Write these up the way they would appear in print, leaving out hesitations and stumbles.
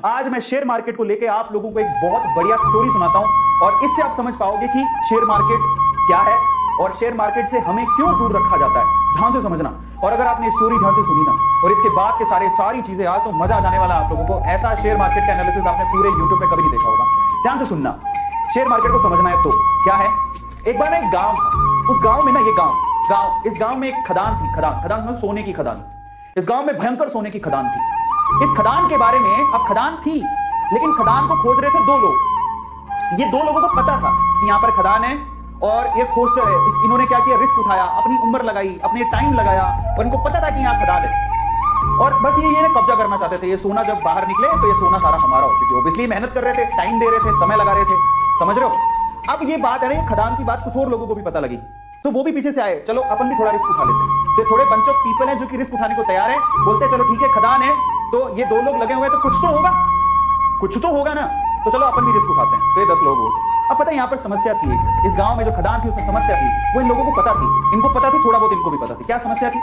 आज मैं share market को लेकर आप लोगों को एक बहुत बढ़िया स्टोरी सुनाता हूं और इससे आप समझ पाओगे कि शेयर मार्केट क्या है और शेयर मार्केट से हमें क्यों दूर रखा जाता है। ध्यान से समझना, और अगर आपने स्टोरी ध्यान से सुनी ना और इसके बाद के सारी चीजें आज तो मजा आ जाने वाला आप लोगों को। ऐसा शेयर मार्केट का एनालिसिस आपने पूरे यूट्यूब पे कभी नहीं देखा होगा। ध्यान से सुनना, शेयर मार्केट को समझना है तो क्या है। एक बार ना एक गांव था, उस गांव में ना ये गांव इस गांव में एक खदान थी। खदान में सोने की खदान। इस गांव में भयंकर सोने की खदान थी। इस खदान के बारे में, अब खदान थी लेकिन खदान को खोज रहे थे दो लोग। ये दो लोगों को पता था कि यहां पर खदान है और ये खोजते रहे। इन्होंने क्या किया, रिस्क उठाया, अपनी उम्र लगाई, अपने टाइम लगाया और इनको पता था कि यहां खदान है और बस ये कब्जा करना चाहते थे। ये सोना जब बाहर निकले तो ये सोना सारा हमारा हो, क्योंकि ऑब्वियसली मेहनत कर रहे थे, टाइम दे रहे थे, समय लगा रहे थे। समझ रहे हो। अब ये बात है, खदान की बात कुछ और लोगों को भी पता लगी तो वो भी पीछे से आए, चलो अपन भी थोड़ा रिस्क उठा लेते हैं। तो थोड़े बंच ऑफ पीपल हैं जो कि रिस्क उठाने को तैयार है। बोलते चलो ठीक है, खदान है तो ये दो लोग लगे हुए तो कुछ तो होगा ना, तो चलो अपन भी रिस्क उठाते हैं। तो ये 10 लोग बोलते। अब पता है यहाँ पर समस्या थी, इस गांव में जो खदान थी उसमें समस्या थी, वो इन लोगों को पता थी, इनको पता थी, थोड़ा बहुत इनको भी पता थी। क्या समस्या थी?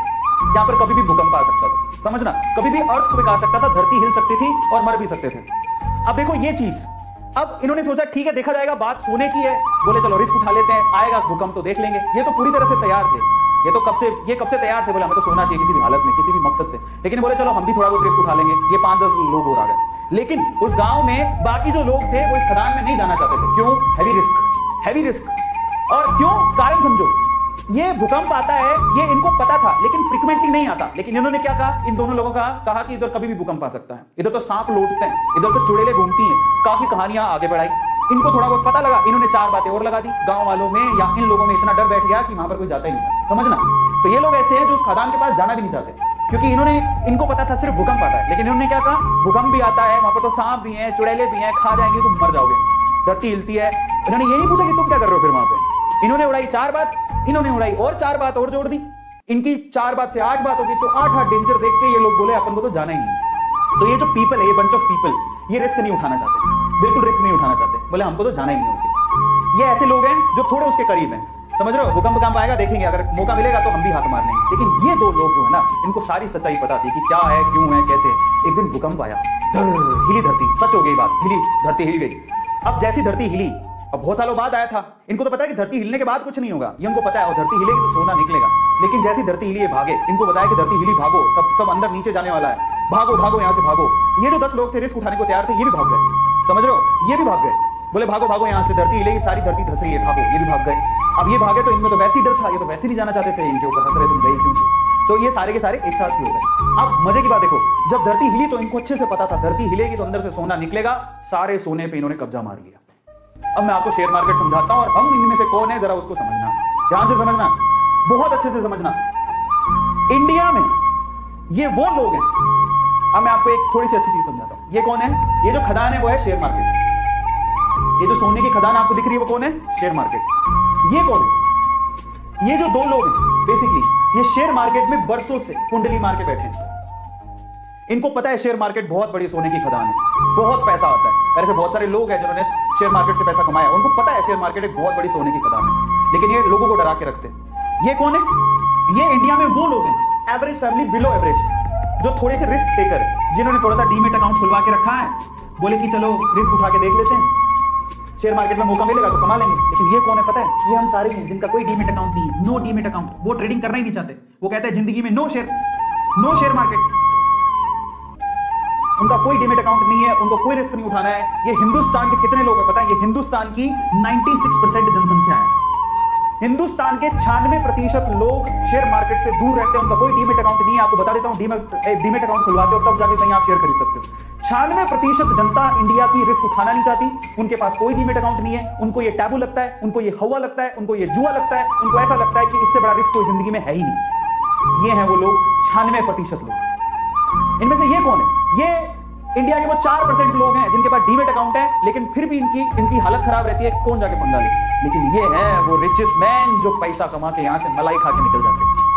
यहाँ पर कभी भी भूकंप आ सकता था, समझना, कभी भी अर्थक्वेक आ सकता था, धरती हिल सकती थी और मर भी सकते थे। अब देखो ये चीज, अब इन्होंने सोचा ठीक है देखा जाएगा, बात सोने की है, बोले चलो रिस्क उठा लेते हैं, आएगा भूकंप तो देख लेंगे। ये तो पूरी तरह से तैयार थे, ये कब से तैयार थे, बोले हमें तो सोना चाहिए किसी भी हालत में, किसी भी मकसद से। लेकिन बोले चलो हम भी थोड़ा बहुत रिस्क उठा लेंगे। ये 5-10 लोग और आ गए, लेकिन उस गांव में बाकी जो लोग थे वो इस खदान में नहीं जाना चाहते थे। क्यों? Heavy risk. और क्यों? कारण समझो, ये भूकंप आता है ये इनको पता था लेकिन फ्रीक्वेंटली नहीं आता। लेकिन इन्होंने क्या कहा, इन दोनों लोगों का कहा कि इधर कभी भी भूकंप आ सकता है, इधर तो सांप लौटते हैं, इधर तो चुड़ैलें घूमती हैं। काफी कहानियां आगे बढ़ाई, इनको थोड़ा बहुत पता लगा, इन्होंने 4 बातें और लगा दी। गांव वालों में या इन लोगों में इतना डर बैठ गया कि वहां पर कोई जाता ही नहीं था। समझना, तो ये लोग ऐसे हैं जो खदान के पास जाना भी नहीं चाहते, क्योंकि इनको पता था सिर्फ भूकंप आता है। लेकिन इन्होंने क्या कहा, भूकंप भी आता है, वहां पर तो सांप भी हैं, चुड़ैलें भी हैं, खा जाएंगे तुम मर जाओगे, धरती हिलती है। इन्होंने ये नहीं पूछा कि तुम क्या कर रहे हो फिर वहां पे। इन्होंने उड़ाई 4 बात, इन्होंने उड़ाई और 4 बात और जोड़ दी। इनकी 4 बात से 8 बात होगी, तो 8 डेंजर देख के ये लोग बोले अपन को तो जाना ही नहीं। तो ये जो पीपल है, ये बंच ऑफ पीपल, ये रिस्क नहीं उठाना चाहते, बिल्कुल रिस्क नहीं उठाना चाहते। बोले हमको तो जाना ही नहीं उसके। ये ऐसे लोग हैं जो थोड़े उसके करीब हैं। समझ रहे हो, भूकंप आएगा देखेंगे, अगर मौका मिलेगा तो हम भी हाथ मार लेंगे। लेकिन ये 2 लोग जो है ना, इनको सारी सच्चाई पता थी कि क्या है, क्यों है, कैसे। एक दिन भूकंप आया, हिली धरती, सच हो गई बात, धरती हिल गई। अब जैसी धरती हिली, अब बहुत सालों बाद आया था, इनको तो पता है कि धरती हिलने के बाद कुछ नहीं होगा, ये उनको पता है, और धरती हिलेगी तो सोना निकलेगा। लेकिन जैसी धरती हिली, ये भागे, इनको बताया कि धरती हिली, भागो, सब अंदर नीचे जाने वाला है, भागो यहाँ से भागो। ये जो 10 लोग थे रिस्क उठाने को तैयार थे, ये भी भाग गए। समझ रहे हो, ये भी भाग गए, बोले भागो यहाँ से, धरती हिलेगी, सारी धरती धस रही है, भागो। ये भी भाग गए। अब ये भागे तो इनमें तो वैसे ही डर था, ये तो वैसे नहीं जाना चाहते थे, इनके ऊपर हंस रहे तुम गए क्यों। तो ये सारे के सारे एक साथ ही हो गए। अब मजे की बात देखो, जब धरती हिली तो इनको अच्छे से पता था धरती हिलेगी तो अंदर से सोना निकलेगा। सारे सोने पे इन्होंने कब्जा मार लिया। अब मैं आपको शेयर मार्केट समझाता हूं और हम इनमें से कौन है जरा उसको समझना, ध्यान से समझना, बहुत अच्छे से समझना। इंडिया में ये वो लोग हैं, अब मैं आपको एक थोड़ी सी अच्छी चीज समझाता हूं। ये कौन है? ये जो खदान है वो है शेयर मार्केट। ये जो सोने की खदान आपको दिख रही है वो कौन है? Share market. ये कौन है? ये जो 2 लोग हैं बेसिकली, ये शेयर मार्केट में बरसों से कुंडली मार के बैठे हैं। इनको पता है शेयर मार्केट बहुत बड़ी सोने की खदान है, बहुत पैसा आता है। ऐसे बहुत सारे लोग हैं जिन्होंने शेयर मार्केट से पैसा कमाया, उनको पता है शेयर मार्केट एक बहुत बड़ी सोने की खदान है, लेकिन ये लोगों को डरा के रखते हैं। ये कौन है? ये इंडिया में वो लोग हैं, एवरेज फैमिली, बिलो एवरेज, जो थोड़े से रिस्क टेकर है, जिन्होंने थोड़ा सा डीमेट अकाउंट खुलवा के रखा है, बोले कि चलो रिस्क उठा के देख लेते हैं, शेयर मार्केट में मौका मिलेगा तो कमा लेंगे। लेकिन ये कौन है पता है? ये हम सारे हैं जिनका कोई डीमेट अकाउंट नहीं है, नो डीमेट अकाउंट। वो ट्रेडिंग करना ही नहीं चाहते, वो कहते हैं जिंदगी में नो शेयर मार्केट। उनका कोई डीमेट अकाउंट नहीं है, उनको कोई रिस्क नहीं उठाना है। ये हिंदुस्तान के कितने लोग हैं पता है? ये हिंदुस्तान की 96% जनसंख्या है। हिंदुस्तान के 96% लोग शेयर मार्केट से दूर रहते हैं, उनका कोई डीमेट अकाउंट नहीं है। आपको बता देता हूं, डीमेट अकाउंट खुलवाते हो तब जाके कहीं आप शेयर खरीद सकते हो। 96% जनता इंडिया की रिस्क उठाना नहीं चाहती, उनके पास कोई डीमेट अकाउंट नहीं है, उनको ये टैबू लगता है, उनको ये हवा लगता है, उनको ये जुआ लगता है, उनको ऐसा लगता है कि इससे बड़ा रिस्क कोई जिंदगी में है ही नहीं। ये हैं वो लोग, 96% लोग। इनमें से ये कौन है? ये इंडिया के वो 4% लोग हैं जिनके पास डीमेट अकाउंट है, लेकिन फिर भी इनकी हालत खराब रहती है, कौन जाके पंगा ले। लेकिन ये है वो रिचेस्ट मैन जो पैसा कमा के यहां से मलाई खा के निकल जाते हैं।